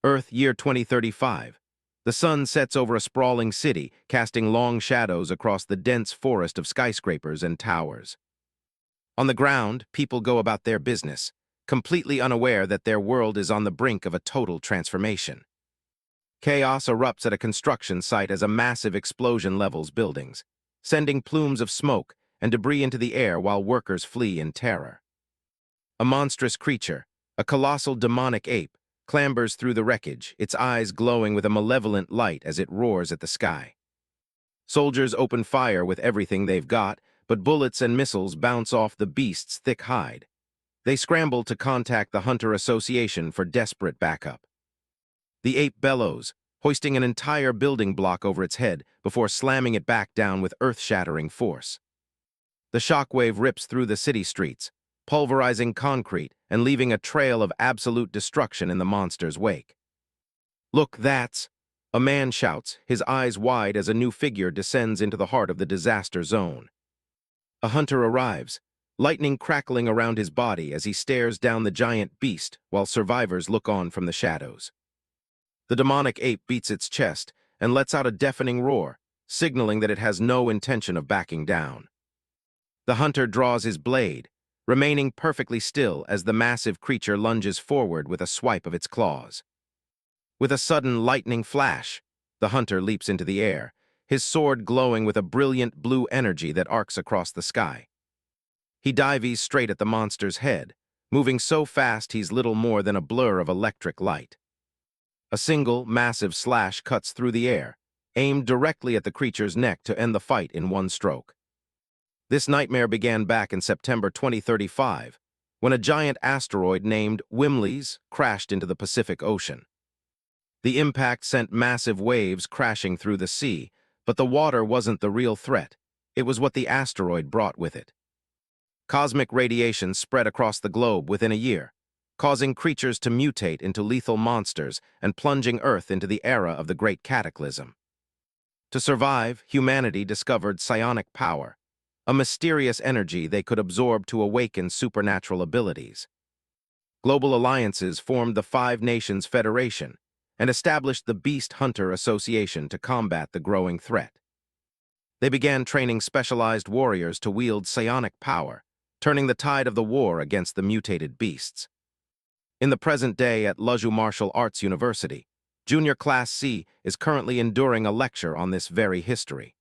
Earth, year 2035. The sun sets over a sprawling city, casting long shadows across the dense forest of skyscrapers and towers. On the ground, people go about their business, completely unaware that their world is on the brink of a total transformation. Chaos erupts at a construction site as a massive explosion levels buildings, sending plumes of smoke and debris into the air while workers flee in terror. A monstrous creature, a colossal demonic ape, clambers through the wreckage, its eyes glowing with a malevolent light as it roars at the sky. Soldiers open fire with everything they've got, but bullets and missiles bounce off the beast's thick hide. They scramble to contact the Hunter Association for desperate backup. The ape bellows, hoisting an entire building block over its head before slamming it back down with earth-shattering force. The shockwave rips through the city streets, pulverizing concrete and leaving a trail of absolute destruction in the monster's wake. "Look, that's..." a man shouts, his eyes wide as a new figure descends into the heart of the disaster zone. A hunter arrives, lightning crackling around his body as he stares down the giant beast while survivors look on from the shadows. The demonic ape beats its chest and lets out a deafening roar, signaling that it has no intention of backing down. The hunter draws his blade, remaining perfectly still as the massive creature lunges forward with a swipe of its claws. With a sudden lightning flash, the hunter leaps into the air, his sword glowing with a brilliant blue energy that arcs across the sky. He dives straight at the monster's head, moving so fast he's little more than a blur of electric light. A single, massive slash cuts through the air, aimed directly at the creature's neck to end the fight in one stroke. This nightmare began back in September 2035, when a giant asteroid named Wimlis crashed into the Pacific Ocean. The impact sent massive waves crashing through the sea, but the water wasn't the real threat. It was what the asteroid brought with it. Cosmic radiation spread across the globe within a year, causing creatures to mutate into lethal monsters and plunging Earth into the era of the Great Cataclysm. To survive, humanity discovered psionic power, a mysterious energy they could absorb to awaken supernatural abilities. Global alliances formed the Five Nations Federation and established the Beast Hunter Association to combat the growing threat. They began training specialized warriors to wield psionic power, turning the tide of the war against the mutated beasts. In the present day at Luzhu Martial Arts University, Junior Class C is currently enduring a lecture on this very history.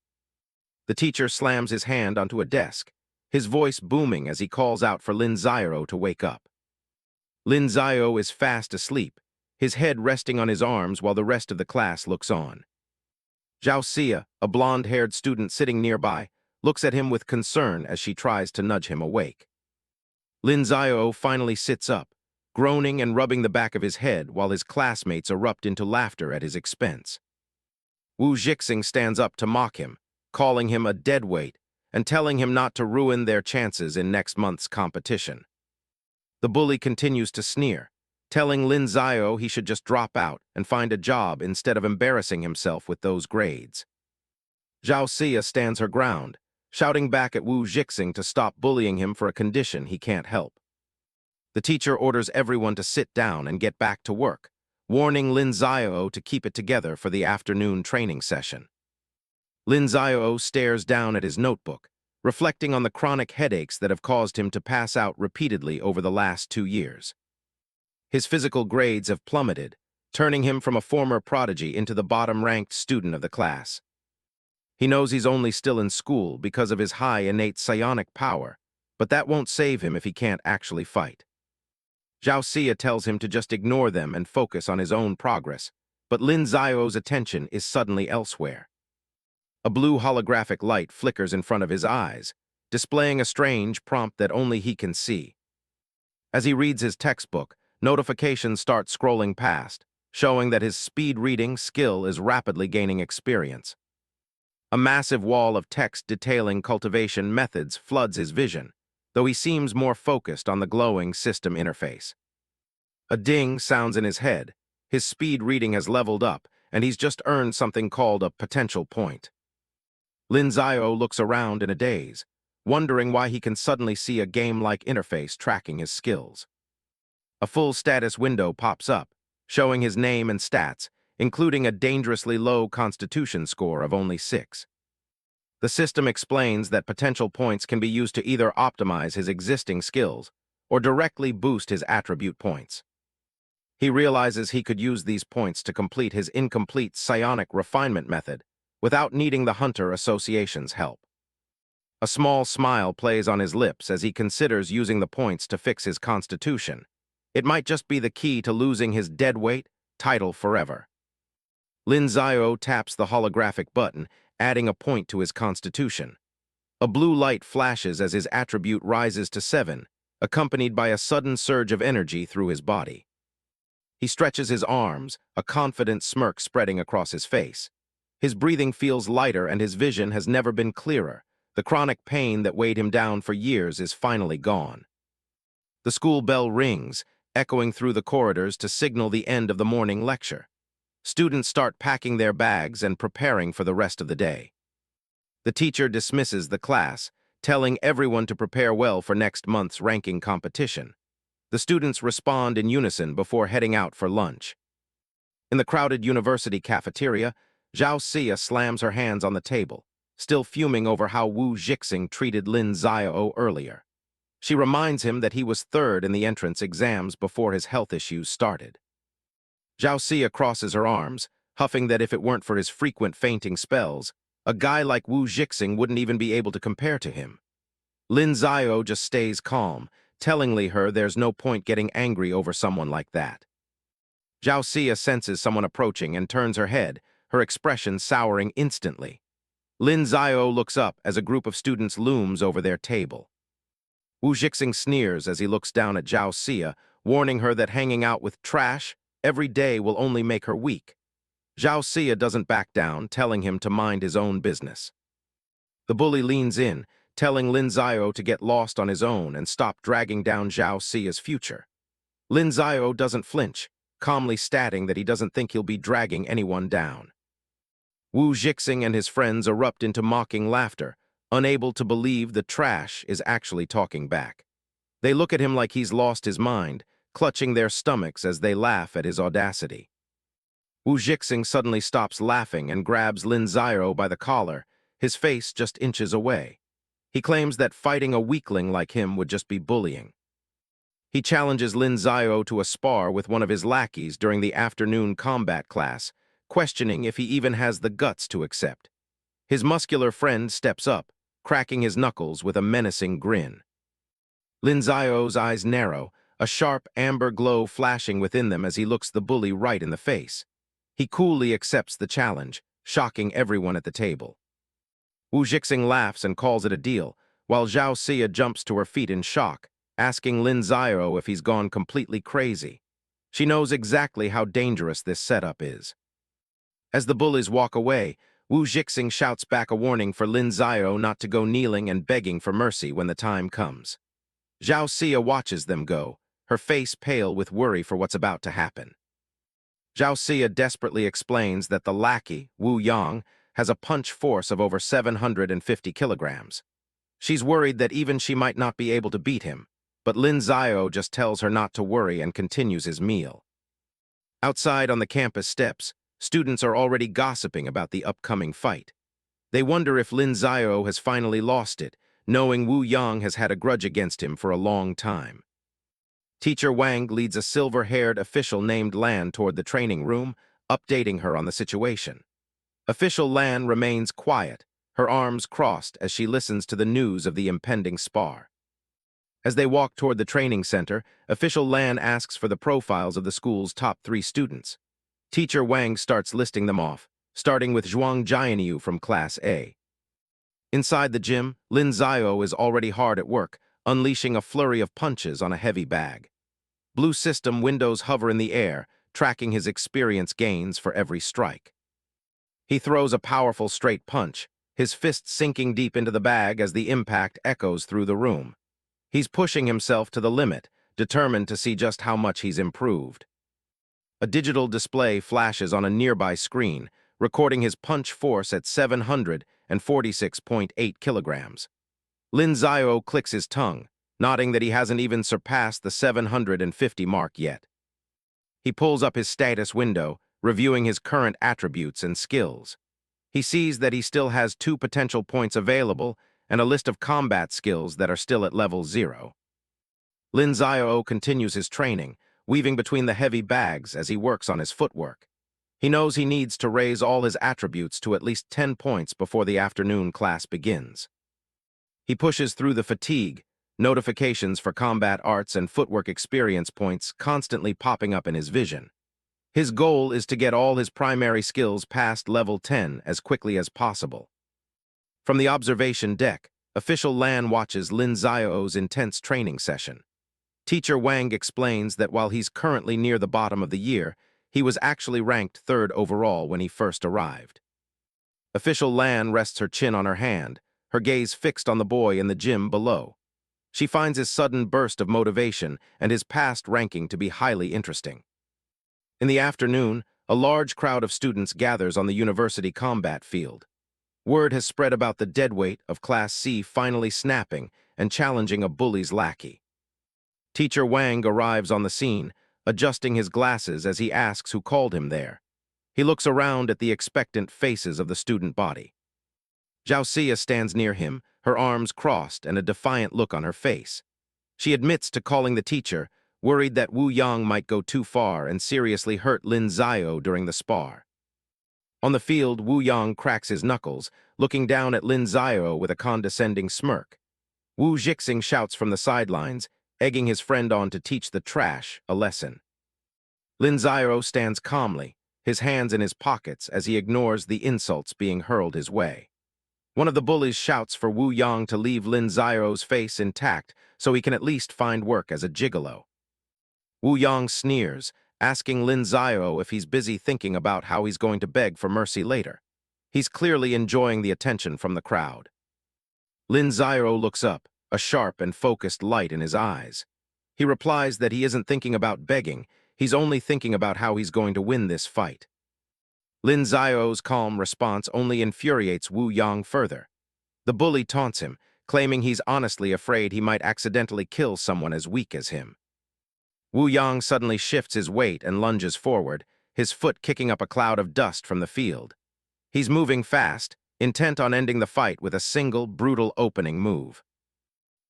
The teacher slams his hand onto a desk, his voice booming as he calls out for Lin Xiao to wake up. Lin Xiao is fast asleep, his head resting on his arms while the rest of the class looks on. Zhao Xia, a blonde-haired student sitting nearby, looks at him with concern as she tries to nudge him awake. Lin Xiao finally sits up, groaning and rubbing the back of his head while his classmates erupt into laughter at his expense. Wu Jixing stands up to mock him, calling him a deadweight and telling him not to ruin their chances in next month's competition. The bully continues to sneer, telling Lin Xiao he should just drop out and find a job instead of embarrassing himself with those grades. Zhao Xia stands her ground, shouting back at Wu Jixing to stop bullying him for a condition he can't help. The teacher orders everyone to sit down and get back to work, warning Lin Xiao to keep it together for the afternoon training session. Lin Xiao stares down at his notebook, reflecting on the chronic headaches that have caused him to pass out repeatedly over the last 2 years. His physical grades have plummeted, turning him from a former prodigy into the bottom-ranked student of the class. He knows he's only still in school because of his high innate psionic power, but that won't save him if he can't actually fight. Zhao Xia tells him to just ignore them and focus on his own progress, but Lin Xiao's attention is suddenly elsewhere. A blue holographic light flickers in front of his eyes, displaying a strange prompt that only he can see. As he reads his textbook, notifications start scrolling past, showing that his speed reading skill is rapidly gaining experience. A massive wall of text detailing cultivation methods floods his vision, though he seems more focused on the glowing system interface. A ding sounds in his head, his speed reading has leveled up, and he's just earned something called a potential point. Lin Xiao looks around in a daze, wondering why he can suddenly see a game-like interface tracking his skills. A full status window pops up, showing his name and stats, including a dangerously low constitution score of only 6. The system explains that potential points can be used to either optimize his existing skills or directly boost his attribute points. He realizes he could use these points to complete his incomplete psionic refinement method without needing the Hunter Association's help. A small smile plays on his lips as he considers using the points to fix his constitution. It might just be the key to losing his deadweight title forever. Lin Xiao taps the holographic button, adding a point to his constitution. A blue light flashes as his attribute rises to 7, accompanied by a sudden surge of energy through his body. He stretches his arms, a confident smirk spreading across his face. His breathing feels lighter and his vision has never been clearer. The chronic pain that weighed him down for years is finally gone. The school bell rings, echoing through the corridors to signal the end of the morning lecture. Students start packing their bags and preparing for the rest of the day. The teacher dismisses the class, telling everyone to prepare well for next month's ranking competition. The students respond in unison before heading out for lunch. In the crowded university cafeteria, Zhao Xia slams her hands on the table, still fuming over how Wu Jixing treated Lin Xiao earlier. She reminds him that he was third in the entrance exams before his health issues started. Zhao Xia crosses her arms, huffing that if it weren't for his frequent fainting spells, a guy like Wu Jixing wouldn't even be able to compare to him. Lin Xiao just stays calm, telling her there's no point getting angry over someone like that. Zhao Xia senses someone approaching and turns her head, her expression souring instantly. Lin Xiao looks up as a group of students looms over their table. Wu Jixing sneers as he looks down at Zhao Xia, warning her that hanging out with trash every day will only make her weak. Zhao Xia doesn't back down, telling him to mind his own business. The bully leans in, telling Lin Xiao to get lost on his own and stop dragging down Zhao Xia's future. Lin Xiao doesn't flinch, calmly stating that he doesn't think he'll be dragging anyone down. Wu Jixing and his friends erupt into mocking laughter, unable to believe the trash is actually talking back. They look at him like he's lost his mind, clutching their stomachs as they laugh at his audacity. Wu Jixing suddenly stops laughing and grabs Lin Xiao by the collar, his face just inches away. He claims that fighting a weakling like him would just be bullying. He challenges Lin Xiao to a spar with one of his lackeys during the afternoon combat class, questioning if he even has the guts to accept. His muscular friend steps up, cracking his knuckles with a menacing grin. Lin Xiao's eyes narrow, a sharp amber glow flashing within them as he looks the bully right in the face. He coolly accepts the challenge, shocking everyone at the table. Wu Jixing laughs and calls it a deal, while Zhao Xia jumps to her feet in shock, asking Lin Xiao if he's gone completely crazy. She knows exactly how dangerous this setup is. As the bullies walk away, Wu Jixing shouts back a warning for Lin Xiao not to go kneeling and begging for mercy when the time comes. Zhao Xia watches them go, her face pale with worry for what's about to happen. Zhao Xia desperately explains that the lackey, Wu Yang, has a punch force of over 750 kilograms. She's worried that even she might not be able to beat him, but Lin Xiao just tells her not to worry and continues his meal. Outside on the campus steps, students are already gossiping about the upcoming fight. They wonder if Lin Xiao has finally lost it, knowing Wu Yang has had a grudge against him for a long time. Teacher Wang leads a silver-haired official named Lan toward the training room, updating her on the situation. Official Lan remains quiet, her arms crossed as she listens to the news of the impending spar. As they walk toward the training center, Official Lan asks for the profiles of the school's top 3 students. Teacher Wang starts listing them off, starting with Zhuang Jianyu from Class A. Inside the gym, Lin Xiao is already hard at work, unleashing a flurry of punches on a heavy bag. Blue System windows hover in the air, tracking his experience gains for every strike. He throws a powerful straight punch, his fist sinking deep into the bag as the impact echoes through the room. He's pushing himself to the limit, determined to see just how much he's improved. A digital display flashes on a nearby screen, recording his punch force at 746.8 kilograms. Lin Xiao clicks his tongue, nodding that he hasn't even surpassed the 750 mark yet. He pulls up his status window, reviewing his current attributes and skills. He sees that he still has 2 potential points available and a list of combat skills that are still at level 0. Lin Xiao continues his training, weaving between the heavy bags as he works on his footwork. He knows he needs to raise all his attributes to at least 10 points before the afternoon class begins. He pushes through the fatigue, notifications for combat arts and footwork experience points constantly popping up in his vision. His goal is to get all his primary skills past level 10 as quickly as possible. From the observation deck, official Lan watches Lin Xiao's intense training session. Teacher Wang explains that while he's currently near the bottom of the year, he was actually ranked 3rd overall when he first arrived. Official Lan rests her chin on her hand, her gaze fixed on the boy in the gym below. She finds his sudden burst of motivation and his past ranking to be highly interesting. In the afternoon, a large crowd of students gathers on the university combat field. Word has spread about the deadweight of Class C finally snapping and challenging a bully's lackey. Teacher Wang arrives on the scene, adjusting his glasses as he asks who called him there. He looks around at the expectant faces of the student body. Zhao Xia stands near him, her arms crossed and a defiant look on her face. She admits to calling the teacher, worried that Wu Yang might go too far and seriously hurt Lin Xiao during the spar. On the field, Wu Yang cracks his knuckles, looking down at Lin Xiao with a condescending smirk. Wu Jixing shouts from the sidelines, egging his friend on to teach the trash a lesson. Lin Xiao stands calmly, his hands in his pockets as he ignores the insults being hurled his way. One of the bullies shouts for Wu Yang to leave Lin Xiao's face intact so he can at least find work as a gigolo. Wu Yang sneers, asking Lin Xiao if he's busy thinking about how he's going to beg for mercy later. He's clearly enjoying the attention from the crowd. Lin Xiao looks up, a sharp and focused light in his eyes. He replies that he isn't thinking about begging, he's only thinking about how he's going to win this fight. Lin Xiao's calm response only infuriates Wu Yang further. The bully taunts him, claiming he's honestly afraid he might accidentally kill someone as weak as him. Wu Yang suddenly shifts his weight and lunges forward, his foot kicking up a cloud of dust from the field. He's moving fast, intent on ending the fight with a single, brutal opening move.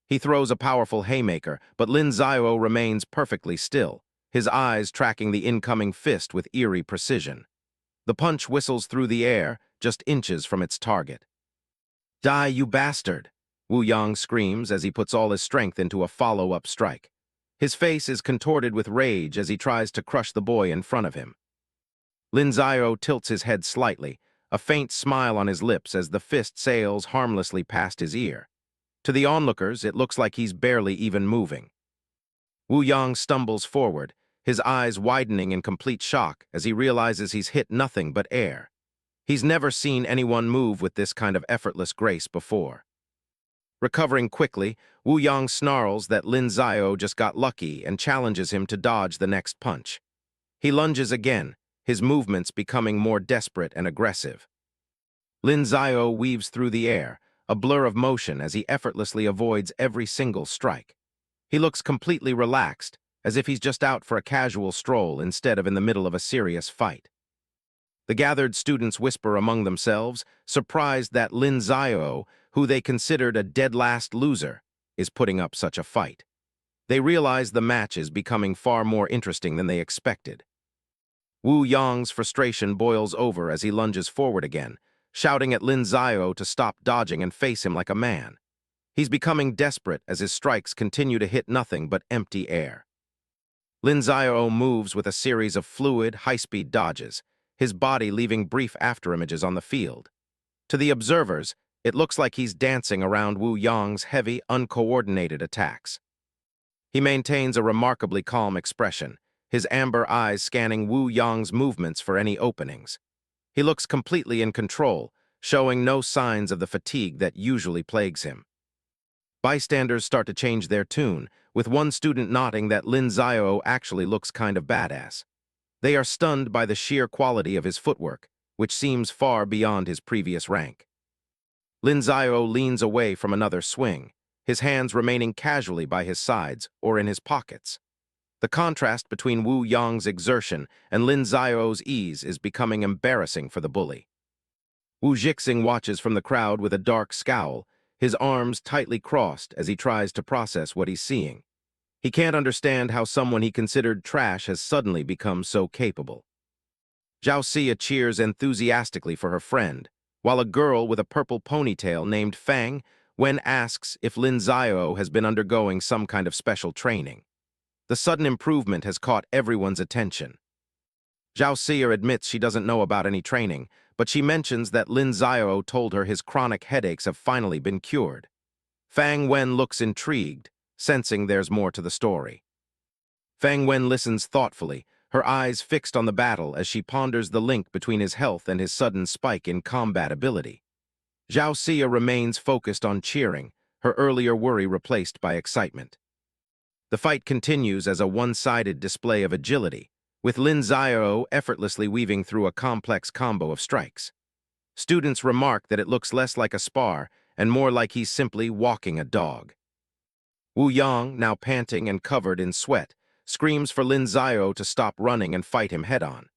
He throws a powerful haymaker, but Lin Xiao remains perfectly still, his eyes tracking the incoming fist with eerie precision. The punch whistles through the air, just inches from its target. "Die, you bastard!" Wu Yang screams as he puts all his strength into a follow-up strike. His face is contorted with rage as he tries to crush the boy in front of him. Lin Xiao tilts his head slightly, a faint smile on his lips as the fist sails harmlessly past his ear. To the onlookers, it looks like he's barely even moving. Wu Yang stumbles forward, his eyes widening in complete shock as he realizes he's hit nothing but air. He's never seen anyone move with this kind of effortless grace before. Recovering quickly, Wu Yang snarls that Lin Xiao just got lucky and challenges him to dodge the next punch. He lunges again, his movements becoming more desperate and aggressive. Lin Xiao weaves through the air, a blur of motion as he effortlessly avoids every single strike. He looks completely relaxed, as if he's just out for a casual stroll instead of in the middle of a serious fight. The gathered students whisper among themselves, surprised that Lin Xiao, who they considered a dead-last loser, is putting up such a fight. They realize the match is becoming far more interesting than they expected. Wu Yang's frustration boils over as he lunges forward again, shouting at Lin Xiao to stop dodging and face him like a man. He's becoming desperate as his strikes continue to hit nothing but empty air. Lin Xiao moves with a series of fluid, high-speed dodges, his body leaving brief afterimages on the field. To the observers, it looks like he's dancing around Wu Yang's heavy, uncoordinated attacks. He maintains a remarkably calm expression, his amber eyes scanning Wu Yang's movements for any openings. He looks completely in control, showing no signs of the fatigue that usually plagues him. Bystanders start to change their tune, with one student nodding that Lin Xiao actually looks kind of badass. They are stunned by the sheer quality of his footwork, which seems far beyond his previous rank. Lin Xiao leans away from another swing, his hands remaining casually by his sides or in his pockets. The contrast between Wu Yang's exertion and Lin Xiao's ease is becoming embarrassing for the bully. Wu Jixing watches from the crowd with a dark scowl, his arms tightly crossed as he tries to process what he's seeing. He can't understand how someone he considered trash has suddenly become so capable. Zhao Xia cheers enthusiastically for her friend, while a girl with a purple ponytail named Fang Wen asks if Lin Xiao has been undergoing some kind of special training. The sudden improvement has caught everyone's attention. Zhao Xia admits she doesn't know about any training, but she mentions that Lin Xiao told her his chronic headaches have finally been cured. Fang Wen looks intrigued, sensing there's more to the story. Fang Wen listens thoughtfully, her eyes fixed on the battle as she ponders the link between his health and his sudden spike in combat ability. Zhao Xia remains focused on cheering, her earlier worry replaced by excitement. The fight continues as a one-sided display of agility, with Lin Xiao effortlessly weaving through a complex combo of strikes. Students remark that it looks less like a spar and more like he's simply walking a dog. Wu Yang, now panting and covered in sweat, screams for Lin Xiao to stop running and fight him head-on.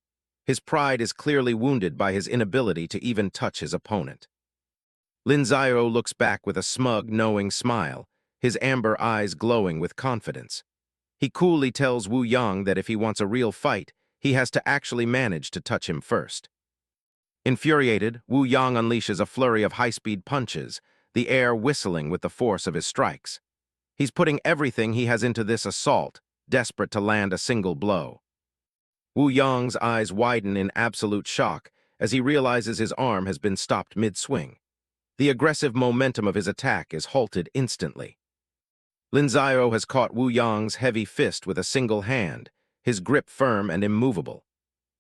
His pride is clearly wounded by his inability to even touch his opponent. Lin Xiao looks back with a smug, knowing smile, his amber eyes glowing with confidence. He coolly tells Wu Yang that if he wants a real fight, he has to actually manage to touch him first. Infuriated, Wu Yang unleashes a flurry of high-speed punches, the air whistling with the force of his strikes. He's putting everything he has into this assault, desperate to land a single blow. Wu Yang's eyes widen in absolute shock as he realizes his arm has been stopped mid-swing. The aggressive momentum of his attack is halted instantly. Lin Xiao has caught Wu Yang's heavy fist with a single hand, his grip firm and immovable.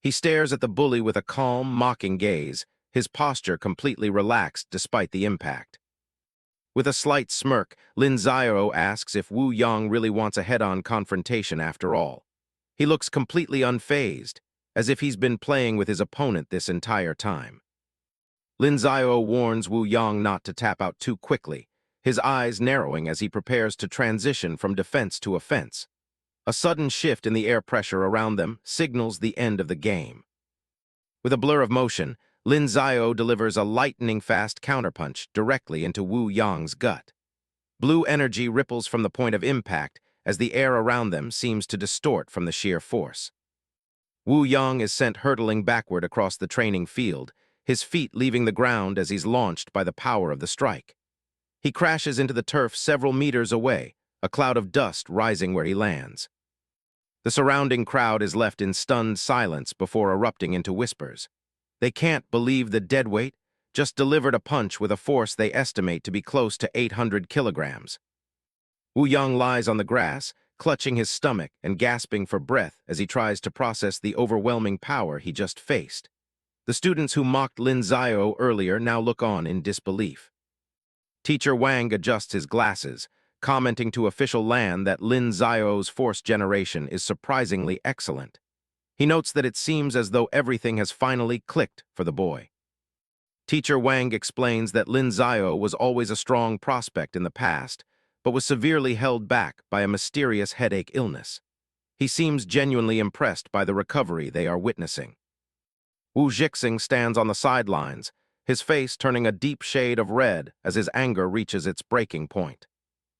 He stares at the bully with a calm, mocking gaze, his posture completely relaxed despite the impact. With a slight smirk, Lin Xiao asks if Wu Yang really wants a head-on confrontation after all. He looks completely unfazed, as if he's been playing with his opponent this entire time. Lin Xiao warns Wu Yang not to tap out too quickly, his eyes narrowing as he prepares to transition from defense to offense. A sudden shift in the air pressure around them signals the end of the game. With a blur of motion, Lin Xiao delivers a lightning-fast counterpunch directly into Wu Yang's gut. Blue energy ripples from the point of impact as the air around them seems to distort from the sheer force. Wu Yang is sent hurtling backward across the training field, his feet leaving the ground as he's launched by the power of the strike. He crashes into the turf several meters away, a cloud of dust rising where he lands. The surrounding crowd is left in stunned silence before erupting into whispers. They can't believe the deadweight just delivered a punch with a force they estimate to be close to 800 kilograms. Wu Yang lies on the grass, clutching his stomach and gasping for breath as he tries to process the overwhelming power he just faced. The students who mocked Lin Xiao earlier now look on in disbelief. Teacher Wang adjusts his glasses, commenting to official Lan that Lin Xiao's force generation is surprisingly excellent. He notes that it seems as though everything has finally clicked for the boy. Teacher Wang explains that Lin Xiao was always a strong prospect in the past, but was severely held back by a mysterious headache illness. He seems genuinely impressed by the recovery they are witnessing. Wu Jixing stands on the sidelines, his face turning a deep shade of red as his anger reaches its breaking point.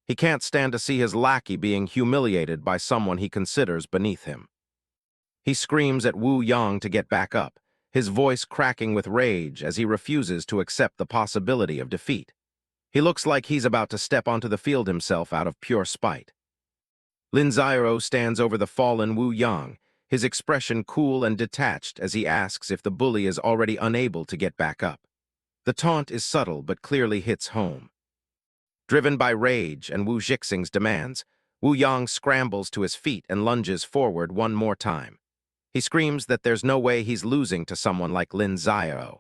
He can't stand to see his lackey being humiliated by someone he considers beneath him. He screams at Wu Yang to get back up, his voice cracking with rage as he refuses to accept the possibility of defeat. He looks like he's about to step onto the field himself out of pure spite. Lin Xiao stands over the fallen Wu Yang, his expression cool and detached as he asks if the bully is already unable to get back up. The taunt is subtle but clearly hits home. Driven by rage and Wu Jixing's demands, Wu Yang scrambles to his feet and lunges forward one more time. He screams that there's no way he's losing to someone like Lin Xiao.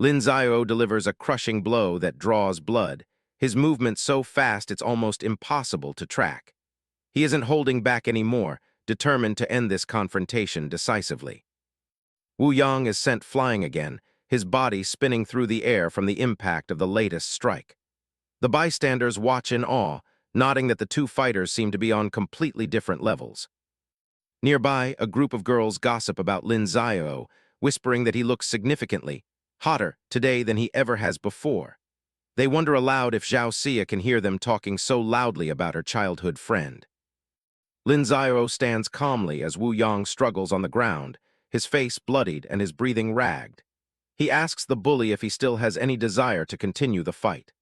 Lin Xiao delivers a crushing blow that draws blood, his movement so fast it's almost impossible to track. He isn't holding back anymore, determined to end this confrontation decisively. Wu Yang is sent flying again, his body spinning through the air from the impact of the latest strike. The bystanders watch in awe, nodding that the two fighters seem to be on completely different levels. Nearby, a group of girls gossip about Lin Xiao, whispering that he looks significantly hotter today than he ever has before. They wonder aloud if Zhao Xia can hear them talking so loudly about her childhood friend. Lin Xiao stands calmly as Wu Yang struggles on the ground, his face bloodied and his breathing ragged. He asks the bully if he still has any desire to continue the fight.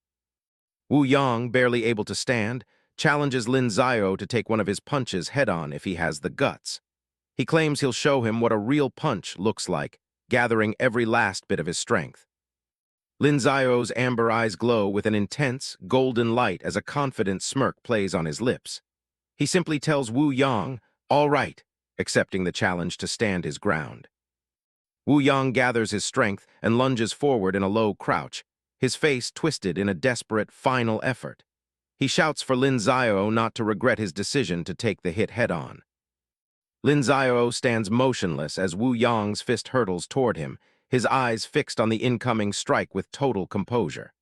Wu Yang, barely able to stand, challenges Lin Xiao to take one of his punches head-on if he has the guts. He claims he'll show him what a real punch looks like, gathering every last bit of his strength. Lin Xiao's amber eyes glow with an intense, golden light as a confident smirk plays on his lips. He simply tells Wu Yang, "All right," accepting the challenge to stand his ground. Wu Yang gathers his strength and lunges forward in a low crouch, his face twisted in a desperate, final effort. He shouts for Lin Xiao not to regret his decision to take the hit head-on. Lin Xiao stands motionless as Wu Yang's fist hurtles toward him, his eyes fixed on the incoming strike with total composure.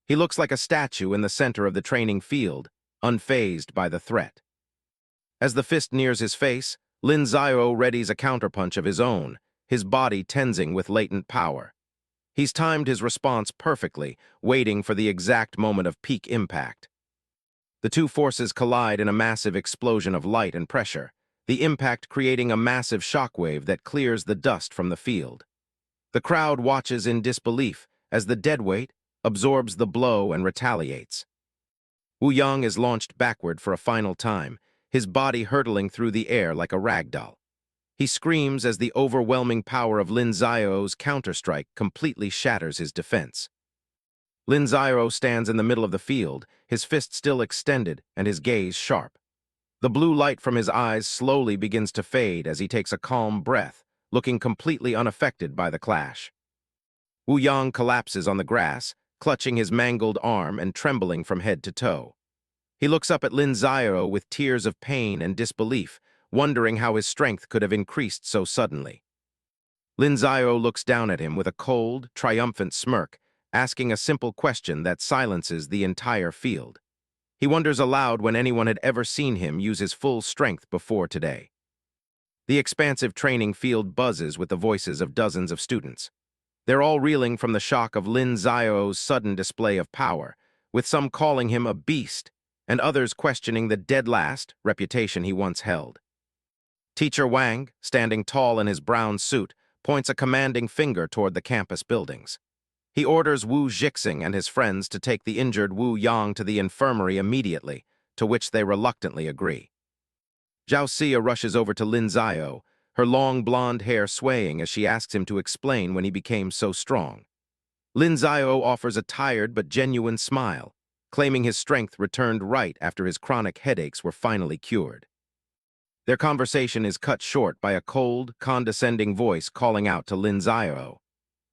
He looks like a statue in the center of the training field, unfazed by the threat. As the fist nears his face, Lin Xiao readies a counterpunch of his own, his body tensing with latent power. He's timed his response perfectly, waiting for the exact moment of peak impact. The two forces collide in a massive explosion of light and pressure, the impact creating a massive shockwave that clears the dust from the field. The crowd watches in disbelief as the deadweight absorbs the blow and retaliates. Wu Yang is launched backward for a final time, his body hurtling through the air like a ragdoll. He screams as the overwhelming power of Lin Xiao's counterstrike completely shatters his defense. Lin Xiao stands in the middle of the field, his fist still extended and his gaze sharp. The blue light from his eyes slowly begins to fade as he takes a calm breath, looking completely unaffected by the clash. Wu Yang collapses on the grass, clutching his mangled arm and trembling from head to toe. He looks up at Lin Xiao with tears of pain and disbelief, wondering how his strength could have increased so suddenly. Lin Xiao looks down at him with a cold, triumphant smirk, asking a simple question that silences the entire field. He wonders aloud when anyone had ever seen him use his full strength before today. The expansive training field buzzes with the voices of dozens of students. They're all reeling from the shock of Lin Xiao's sudden display of power, with some calling him a beast, and others questioning the dead-last reputation he once held. Teacher Wang, standing tall in his brown suit, points a commanding finger toward the campus buildings. He orders Wu Jixing and his friends to take the injured Wu Yang to the infirmary immediately, to which they reluctantly agree. Zhao Xia rushes over to Lin Xiao, her long blonde hair swaying as she asks him to explain when he became so strong. Lin Xiao offers a tired but genuine smile, claiming his strength returned right after his chronic headaches were finally cured. Their conversation is cut short by a cold, condescending voice calling out to Lin Xiao.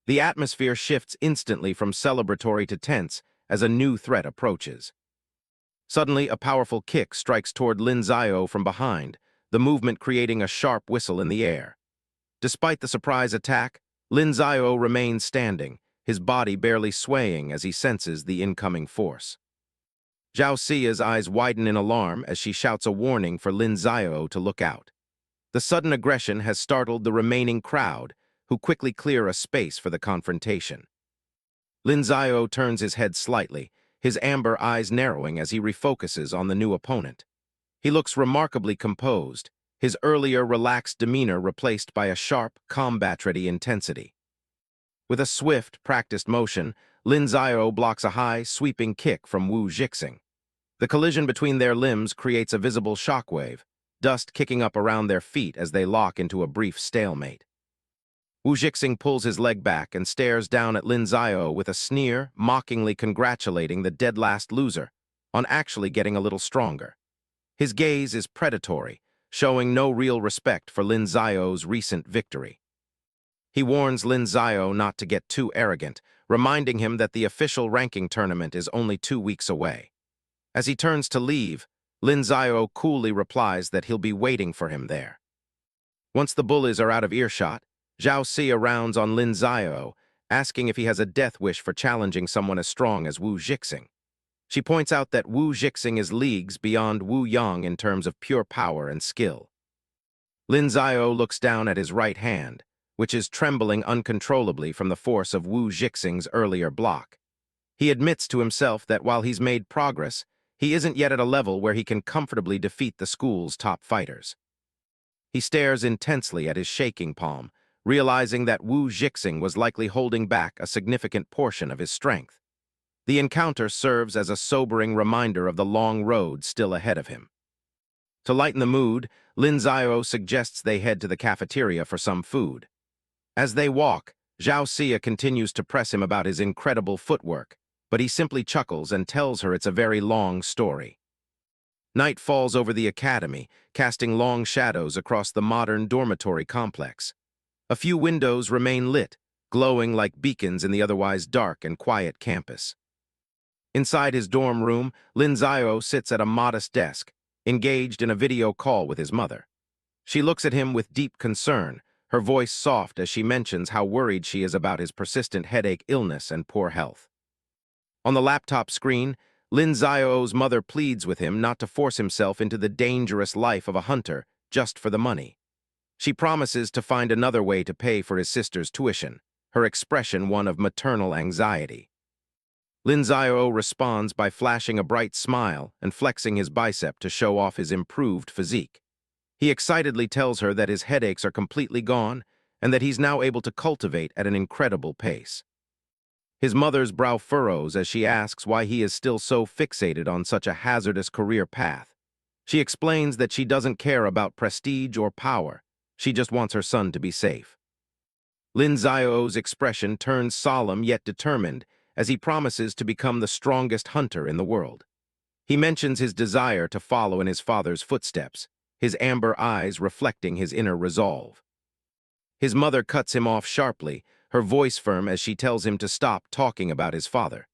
The atmosphere shifts instantly from celebratory to tense as a new threat approaches. Suddenly, a powerful kick strikes toward Lin Xiao from behind, the movement creating a sharp whistle in the air. Despite the surprise attack, Lin Xiao remains standing, his body barely swaying as he senses the incoming force. Zhao Xia's eyes widen in alarm as she shouts a warning for Lin Xiao to look out. The sudden aggression has startled the remaining crowd, who quickly clear a space for the confrontation. Lin Xiao turns his head slightly, his amber eyes narrowing as he refocuses on the new opponent. He looks remarkably composed, his earlier relaxed demeanor replaced by a sharp, combat-ready intensity. With a swift, practiced motion, Lin Xiao blocks a high, sweeping kick from Wu Jixing. The collision between their limbs creates a visible shockwave, dust kicking up around their feet as they lock into a brief stalemate. Wu Jixing pulls his leg back and stares down at Lin Xiao with a sneer, mockingly congratulating the dead-last loser on actually getting a little stronger. His gaze is predatory, showing no real respect for Lin Xiao's recent victory. He warns Lin Xiao not to get too arrogant, reminding him that the official ranking tournament is only 2 weeks away. As he turns to leave, Lin Xiao coolly replies that he'll be waiting for him there. Once the bullies are out of earshot, Zhao Xia rounds on Lin Xiao, asking if he has a death wish for challenging someone as strong as Wu Jixing. She points out that Wu Jixing is leagues beyond Wu Yang in terms of pure power and skill. Lin Xiao looks down at his right hand, which is trembling uncontrollably from the force of Wu Jixing's earlier block. He admits to himself that while he's made progress, he isn't yet at a level where he can comfortably defeat the school's top fighters. He stares intensely at his shaking palm, realizing that Wu Jixing was likely holding back a significant portion of his strength. The encounter serves as a sobering reminder of the long road still ahead of him. To lighten the mood, Lin Xiao suggests they head to the cafeteria for some food. As they walk, Zhao Xia continues to press him about his incredible footwork, but he simply chuckles and tells her it's a very long story. Night falls over the academy, casting long shadows across the modern dormitory complex. A few windows remain lit, glowing like beacons in the otherwise dark and quiet campus. Inside his dorm room, Lin Xiao sits at a modest desk, engaged in a video call with his mother. She looks at him with deep concern, her voice soft as she mentions how worried she is about his persistent headache illness and poor health. On the laptop screen, Lin Xiao's mother pleads with him not to force himself into the dangerous life of a hunter just for the money. She promises to find another way to pay for his sister's tuition, her expression one of maternal anxiety. Lin Xiao responds by flashing a bright smile and flexing his bicep to show off his improved physique. He excitedly tells her that his headaches are completely gone and that he's now able to cultivate at an incredible pace. His mother's brow furrows as she asks why he is still so fixated on such a hazardous career path. She explains that she doesn't care about prestige or power, she just wants her son to be safe. Lin Xiao's expression turns solemn yet determined as he promises to become the strongest hunter in the world. He mentions his desire to follow in his father's footsteps, his amber eyes reflecting his inner resolve. His mother cuts him off sharply, her voice firm as she tells him to stop talking about his father.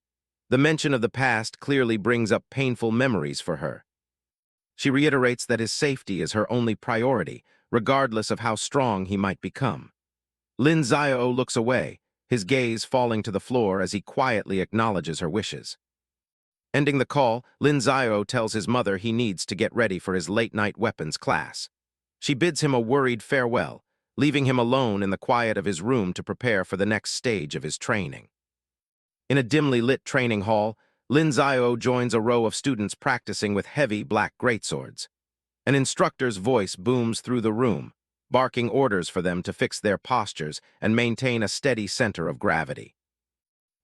The mention of the past clearly brings up painful memories for her. She reiterates that his safety is her only priority, regardless of how strong he might become. Lin Xiao looks away, his gaze falling to the floor as he quietly acknowledges her wishes. Ending the call, Lin Xiao tells his mother he needs to get ready for his late-night weapons class. She bids him a worried farewell, leaving him alone in the quiet of his room to prepare for the next stage of his training. In a dimly lit training hall, Lin Xiao joins a row of students practicing with heavy black greatswords. An instructor's voice booms through the room, barking orders for them to fix their postures and maintain a steady center of gravity.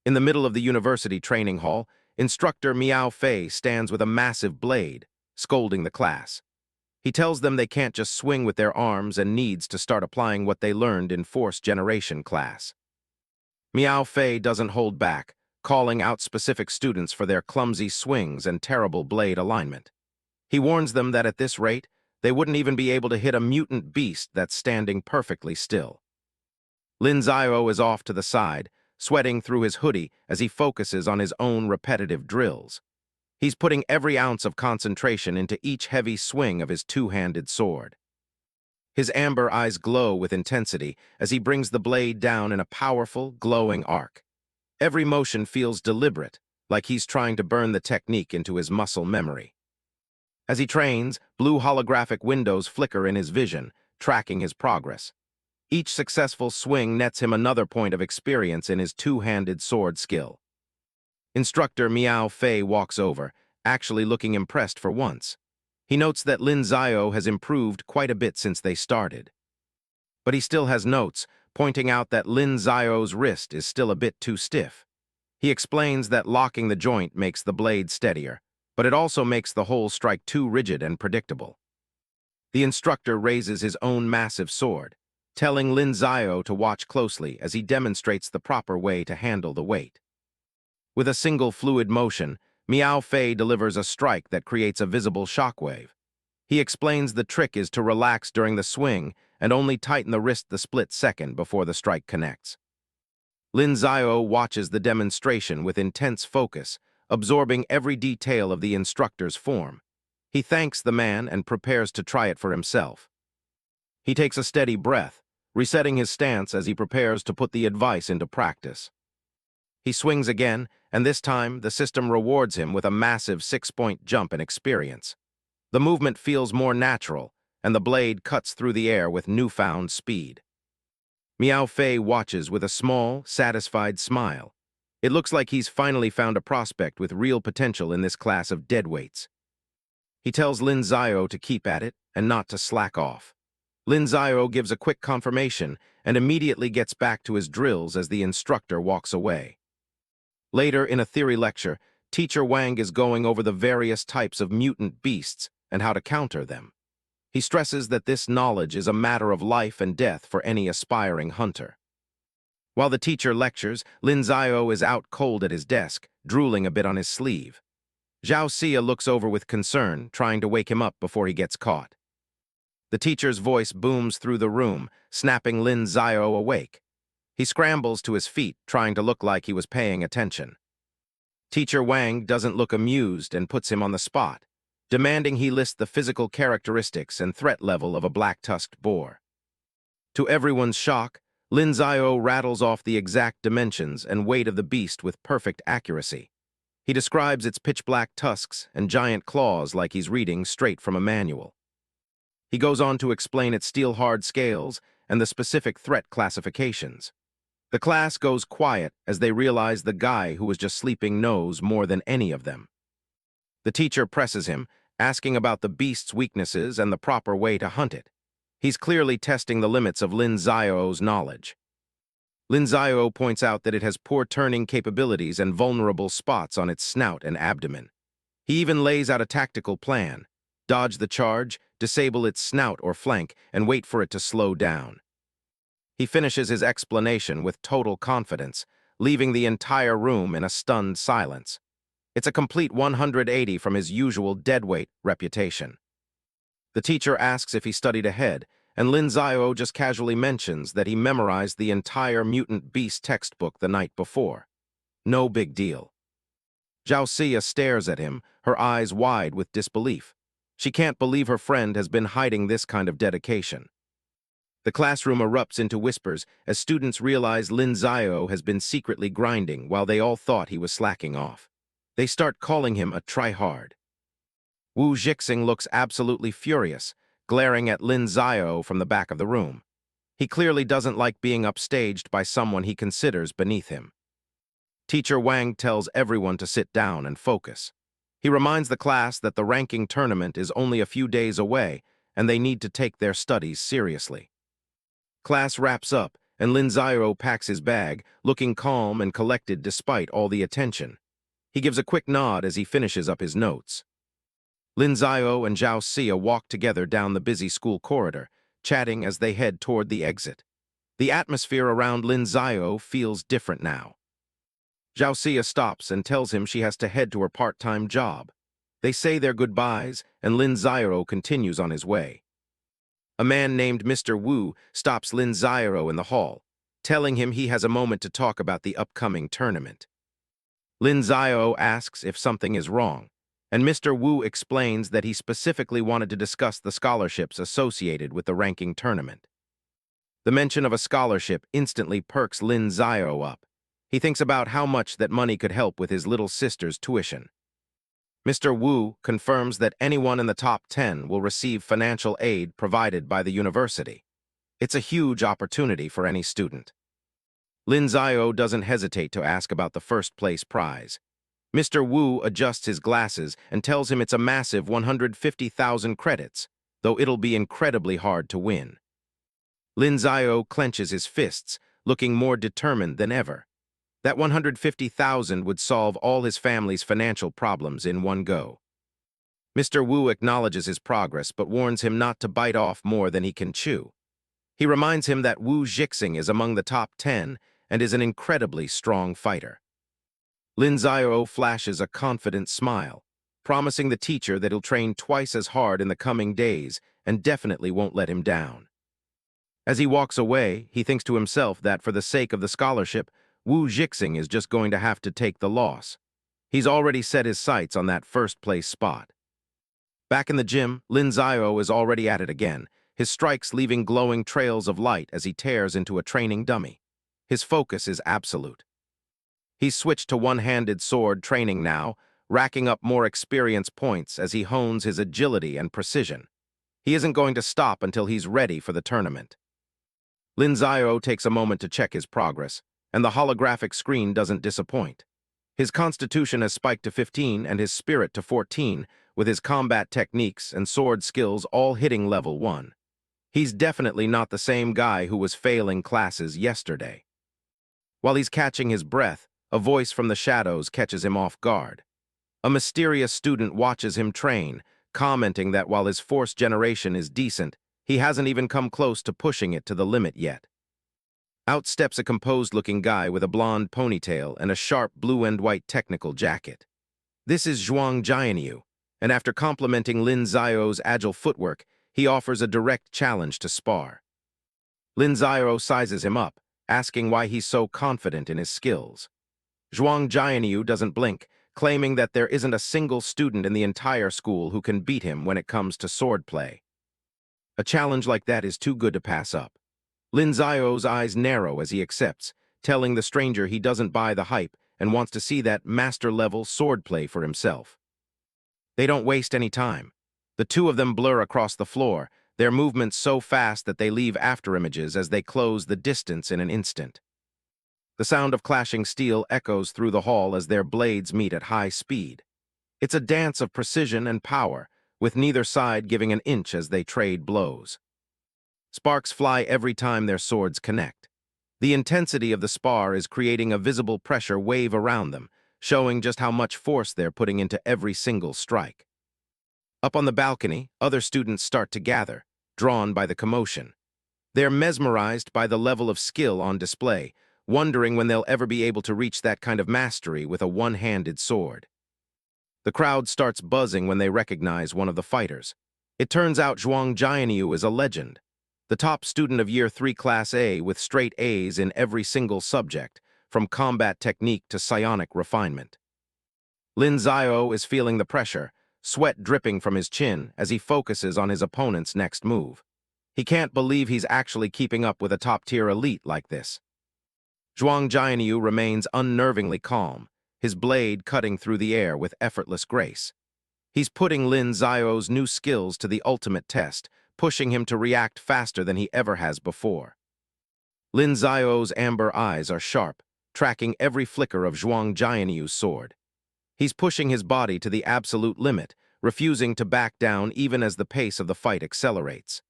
In the middle of the university training hall, Instructor Miao Fei stands with a massive blade, scolding the class. He tells them they can't just swing with their arms and needs to start applying what they learned in Force Generation class. Miao Fei doesn't hold back, calling out specific students for their clumsy swings and terrible blade alignment. He warns them that at this rate, they wouldn't even be able to hit a mutant beast that's standing perfectly still. Lin Xiao is off to the side, sweating through his hoodie as he focuses on his own repetitive drills. He's putting every ounce of concentration into each heavy swing of his two-handed sword. His amber eyes glow with intensity as he brings the blade down in a powerful, glowing arc. Every motion feels deliberate, like he's trying to burn the technique into his muscle memory. As he trains, blue holographic windows flicker in his vision, tracking his progress. Each successful swing nets him another point of experience in his two-handed sword skill. Instructor Miao Fei walks over, actually looking impressed for once. He notes that Lin Xiao has improved quite a bit since they started. But he still has notes, pointing out that Lin Xiao's wrist is still a bit too stiff. He explains that locking the joint makes the blade steadier, but it also makes the whole strike too rigid and predictable. The instructor raises his own massive sword, telling Lin Xiao to watch closely as he demonstrates the proper way to handle the weight. With a single fluid motion, Miao Fei delivers a strike that creates a visible shockwave. He explains the trick is to relax during the swing and only tighten the wrist the split second before the strike connects. Lin Xiao watches the demonstration with intense focus, absorbing every detail of the instructor's form. He thanks the man and prepares to try it for himself. He takes a steady breath, resetting his stance as he prepares to put the advice into practice. He swings again, and this time the system rewards him with a massive 6-point jump in experience. The movement feels more natural, and the blade cuts through the air with newfound speed. Miao Fei watches with a small, satisfied smile. It looks like he's finally found a prospect with real potential in this class of deadweights. He tells Lin Xiao to keep at it and not to slack off. Lin Xiao gives a quick confirmation and immediately gets back to his drills as the instructor walks away. Later, in a theory lecture, Teacher Wang is going over the various types of mutant beasts and how to counter them. He stresses that this knowledge is a matter of life and death for any aspiring hunter. While the teacher lectures, Lin Xiao is out cold at his desk, drooling a bit on his sleeve. Zhao Xia looks over with concern, trying to wake him up before he gets caught. The teacher's voice booms through the room, snapping Lin Xiao awake. He scrambles to his feet, trying to look like he was paying attention. Teacher Wang doesn't look amused and puts him on the spot, demanding he list the physical characteristics and threat level of a black-tusked boar. To everyone's shock, Lin Xiao rattles off the exact dimensions and weight of the beast with perfect accuracy. He describes its pitch-black tusks and giant claws like he's reading straight from a manual. He goes on to explain its steel-hard scales and the specific threat classifications. The class goes quiet as they realize the guy who was just sleeping knows more than any of them. The teacher presses him, asking about the beast's weaknesses and the proper way to hunt it. He's clearly testing the limits of Lin Xiao's knowledge. Lin Xiao points out that it has poor turning capabilities and vulnerable spots on its snout and abdomen. He even lays out a tactical plan: dodge the charge, disable its snout or flank, and wait for it to slow down. He finishes his explanation with total confidence, leaving the entire room in a stunned silence. It's a complete 180 from his usual deadweight reputation. The teacher asks if he studied ahead, and Lin Xiao just casually mentions that he memorized the entire Mutant Beast textbook the night before. No big deal. Zhao Xia stares at him, her eyes wide with disbelief. She can't believe her friend has been hiding this kind of dedication. The classroom erupts into whispers as students realize Lin Xiao has been secretly grinding while they all thought he was slacking off. They start calling him a tryhard. Wu Jixing looks absolutely furious, glaring at Lin Xiao from the back of the room. He clearly doesn't like being upstaged by someone he considers beneath him. Teacher Wang tells everyone to sit down and focus. He reminds the class that the ranking tournament is only a few days away and they need to take their studies seriously. Class wraps up and Lin Xiao packs his bag, looking calm and collected despite all the attention. He gives a quick nod as he finishes up his notes. Lin Xiao and Zhao Xia walk together down the busy school corridor, chatting as they head toward the exit. The atmosphere around Lin Xiao feels different now. Zhao Xia stops and tells him she has to head to her part-time job. They say their goodbyes, and Lin Xiao continues on his way. A man named Mr. Wu stops Lin Xiao in the hall, telling him he has a moment to talk about the upcoming tournament. Lin Xiao asks if something is wrong, and Mr. Wu explains that he specifically wanted to discuss the scholarships associated with the ranking tournament. The mention of a scholarship instantly perks Lin Xiao up. He thinks about how much that money could help with his little sister's tuition. Mr. Wu confirms that anyone in the top 10 will receive financial aid provided by the university. It's a huge opportunity for any student. Lin Xiao doesn't hesitate to ask about the first-place prize. Mr. Wu adjusts his glasses and tells him it's a massive 150,000 credits, though it'll be incredibly hard to win. Lin Xiao clenches his fists, looking more determined than ever. That 150,000 would solve all his family's financial problems in one go. Mr. Wu acknowledges his progress but warns him not to bite off more than he can chew. He reminds him that Wu Jixing is among the top 10 and is an incredibly strong fighter. Lin Xiao flashes a confident smile, promising the teacher that he'll train twice as hard in the coming days and definitely won't let him down. As he walks away, he thinks to himself that for the sake of the scholarship, Wu Jixing is just going to have to take the loss. He's already set his sights on that first-place spot. Back in the gym, Lin Xiao is already at it again, his strikes leaving glowing trails of light as he tears into a training dummy. His focus is absolute. He's switched to one-handed sword training now, racking up more experience points as he hones his agility and precision. He isn't going to stop until he's ready for the tournament. Lin Xiao takes a moment to check his progress, and the holographic screen doesn't disappoint. His constitution has spiked to 15 and his spirit to 14, with his combat techniques and sword skills all hitting level 1. He's definitely not the same guy who was failing classes yesterday. While he's catching his breath, a voice from the shadows catches him off guard. A mysterious student watches him train, commenting that while his force generation is decent, he hasn't even come close to pushing it to the limit yet. Out steps a composed-looking guy with a blonde ponytail and a sharp blue-and-white technical jacket. This is Zhuang Jianyu, and after complimenting Lin Xiao's agile footwork, he offers a direct challenge to spar. Lin Xiao sizes him up, asking why he's so confident in his skills. Zhuang Jianyu doesn't blink, claiming that there isn't a single student in the entire school who can beat him when it comes to swordplay. A challenge like that is too good to pass up. Lin Xiao's eyes narrow as he accepts, telling the stranger he doesn't buy the hype and wants to see that master-level swordplay for himself. They don't waste any time. The two of them blur across the floor, their movements so fast that they leave afterimages as they close the distance in an instant. The sound of clashing steel echoes through the hall as their blades meet at high speed. It's a dance of precision and power, with neither side giving an inch as they trade blows. Sparks fly every time their swords connect. The intensity of the spar is creating a visible pressure wave around them, showing just how much force they're putting into every single strike. Up on the balcony, other students start to gather, drawn by the commotion. They're mesmerized by the level of skill on display, wondering when they'll ever be able to reach that kind of mastery with a one-handed sword. The crowd starts buzzing when they recognize one of the fighters. It turns out Zhuang Jianyu is a legend, the top student of Year 3 Class A with straight A's in every single subject, from combat technique to psionic refinement. Lin Xiao is feeling the pressure, sweat dripping from his chin as he focuses on his opponent's next move. He can't believe he's actually keeping up with a top-tier elite like this. Zhuang Jianyu remains unnervingly calm, his blade cutting through the air with effortless grace. He's putting Lin Xiao's new skills to the ultimate test, pushing him to react faster than he ever has before. Lin Xiao's amber eyes are sharp, tracking every flicker of Zhuang Jianyu's sword. He's pushing his body to the absolute limit, refusing to back down even as the pace of the fight accelerates.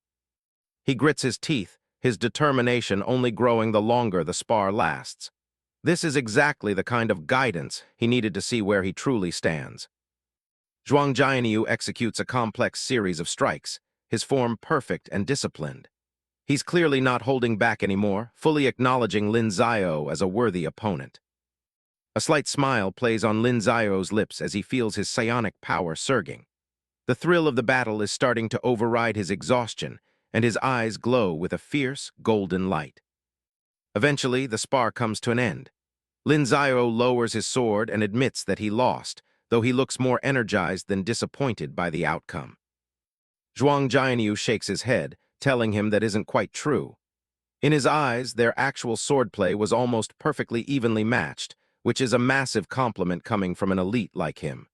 He grits his teeth, his determination only growing the longer the spar lasts. This is exactly the kind of guidance he needed to see where he truly stands. Zhuang Jianyu executes a complex series of strikes, his form perfect and disciplined. He's clearly not holding back anymore, fully acknowledging Lin Xiao as a worthy opponent. A slight smile plays on Lin Xiao's lips as he feels his psionic power surging. The thrill of the battle is starting to override his exhaustion, and his eyes glow with a fierce, golden light. Eventually, the spar comes to an end. Lin Xiao lowers his sword and admits that he lost, though he looks more energized than disappointed by the outcome. Zhuang Jianyu shakes his head, telling him that isn't quite true. In his eyes, their actual swordplay was almost perfectly evenly matched, which is a massive compliment coming from an elite like him.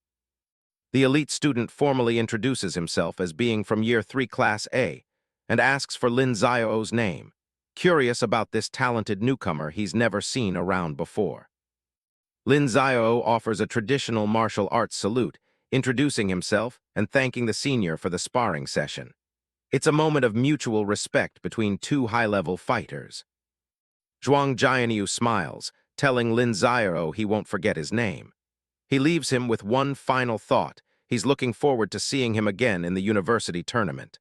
The elite student formally introduces himself as being from Year 3 Class A and asks for Lin Xiao's name, curious about this talented newcomer he's never seen around before. Lin Xiao offers a traditional martial arts salute, introducing himself and thanking the senior for the sparring session. It's a moment of mutual respect between two high-level fighters. Zhuang Jianyu smiles, telling Lin Xiao he won't forget his name. He leaves him with one final thought. He's looking forward to seeing him again in the university tournament.